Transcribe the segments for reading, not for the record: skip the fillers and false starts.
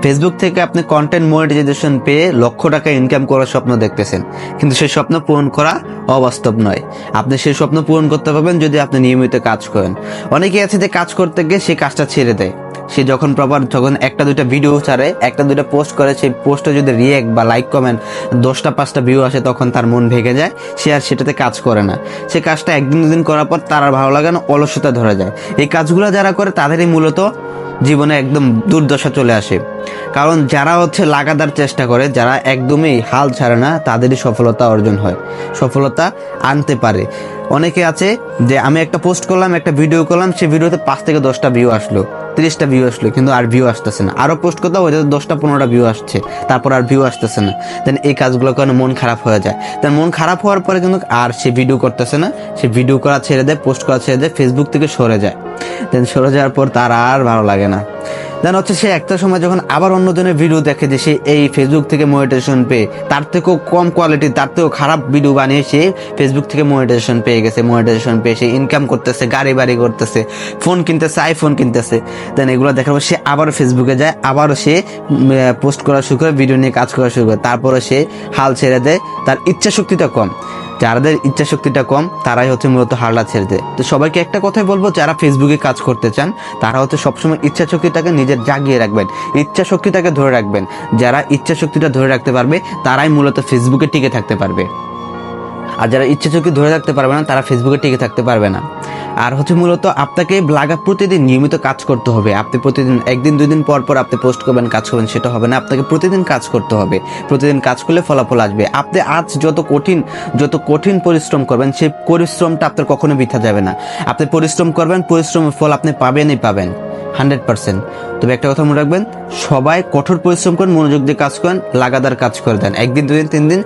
Facebook থেকে আপনি content monetization পেয়ে লক্ষ টাকা ইনকাম করার স্বপ্ন দেখতেছেন, কিন্তু সেই স্বপ্ন পূরণ করা অবাস্তব নয়। আপনি সেই স্বপ্ন পূরণ করতে পারবেন যদি আপনি নিয়মিত কাজ করেন। অনেকেই আছে যে কাজ করতে গিয়ে সে কাজটা ছেড়ে দেয়। সে যখন একটা দুইটা ভিডিও ছাড়ে, একটা দুইটা পোস্ট করে, সেই পোস্টে যদি রিয়েক্ট বা লাইক কমেন্ট 10টা 5টা ভিউ আসে, তখন তার মন ভেঙে যায়, সে আর সেটাতে কাজ করে না। সে কাজটা একদিন দুদিন করার পর তার আর ভালো লাগে না, অলসতা ধরে যায়। এই কাজগুলো যারা করে তাদেরই মূলত জীবনে একদম দুর্দশা চলে আসে। কারণ যারা লাগাতার চেষ্টা করে, যারা একদমই হাল ছাড়ে না, তাদেরই সফলতা অর্জন হয়, সফলতা আনতে পারে। অনেকে আছে যে আমি একটা পোস্ট করলাম, একটা ভিডিও করলাম, সেই ভিডিওতে 5 থেকে 10টা ভিউ আসলো, 30টা ভিউ আসলো, কিন্তু আর ভিউ আসতেছে না। আরও পোস্ট করতে ওইটাতে 10টা 15টা ভিউ আসছে, তারপর আর ভিউ আসতেছে না। দেন এই কাজগুলো কারণে মন খারাপ হয়ে যায়। দেন মন খারাপ হওয়ার পরে কিন্তু আর সে ভিডিও করতেছে না, সে ভিডিও করা ছেড়ে দেয়, পোস্ট করা ছেড়ে দেয়, ফেসবুক থেকে সরে যায়। দেন সরে যাওয়ার পর তার আর ভালো লাগে না। দেন সে একটা সময় যখন আবার অন্যজনের ভিডিও দেখে যে সে এই ফেসবুক থেকে মনিটাইজেশন পেয়ে, তার থেকেও কম কোয়ালিটি, তার থেকেও খারাপ ভিডিও বানিয়ে সে ফেসবুক থেকে মনিটাইজেশন পেয়ে গেছে, মনিটাইজেশন পেয়ে সে ইনকাম করতেছে, গাড়ি বাড়ি করতেছে, ফোন কিনতেছে, আইফোন কিনতেছে। দেন এগুলো দেখার পর সে আবার ফেসবুকে যায়, আবারও সে পোস্ট করা শুরু করে, ভিডিও নিয়ে কাজ করা শুরু করে। তারপরে সে হাল ছেড়ে দেয়। তার ইচ্ছা শক্তিটা কম। যাদের ইচ্ছা শক্তিটা কম তারাই মূলত হালটা ছেড়ে দেয়। তো সবাইকে একটা কথাই বলবো, যারা ফেসবুকে কাজ করতে চান তারা সবসময় ইচ্ছা শক্তিটাকে নিজের জাগিয়ে রাখবেন, ইচ্ছা শক্তিটাকে ধরে রাখবেন। যারা ইচ্ছা শক্তিটা ধরে রাখতে পারবে তারাই মূলত ফেসবুকে টিকে থাকতে পারবে। আর যারা ইচ্ছা শক্তি ধরে রাখতে পারবে না, তারা ফেসবুকে টিকে থাকতে পারবে না। আর মূলত আপনাকে প্রতিদিন নিয়মিত কাজ করতে হবে। আপনি প্রতিদিন একদিন দুদিন পর পর আপনি পোস্ট করবেন, কাজ করবেন, সেটা হবে না। আপনাকে প্রতিদিন কাজ করতে হবে। প্রতিদিন কাজ করলে ফলাফল আসবে। আপনি আজ যত কঠিন পরিশ্রম করবেন, সেই পরিশ্রমটা আপনার কখনো বৃথা যাবে না। আপনি পরিশ্রম করবেন, পরিশ্রমের ফল আপনি পাবেনই পাবেন 100%। তবে একটা কথা মনে রাখবেন, সবাই কঠোর পরিশ্রম করেন, মনোযোগ দিয়ে কাজ করেন, লাগাতার কাজ করে দেন। একদিন দুদিন 3 দিন,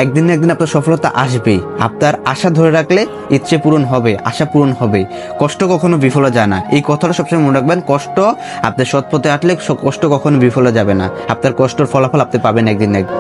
একদিন না একদিন আপনার সফলতা আসবেই। আপনার আশা ধরে রাখলে ইচ্ছে পূরণ হবে, আশা পূরণ হবে। কষ্ট কখনো বিফলে যায় না, এই কথাটা সবসময় মনে রাখবেন। কষ্ট, আপনি সৎ পথে হাঁটলে কষ্ট কখনো বিফলে যাবে না। আপনার কষ্টের ফলাফল আপনি পাবেন একদিন না একদিন।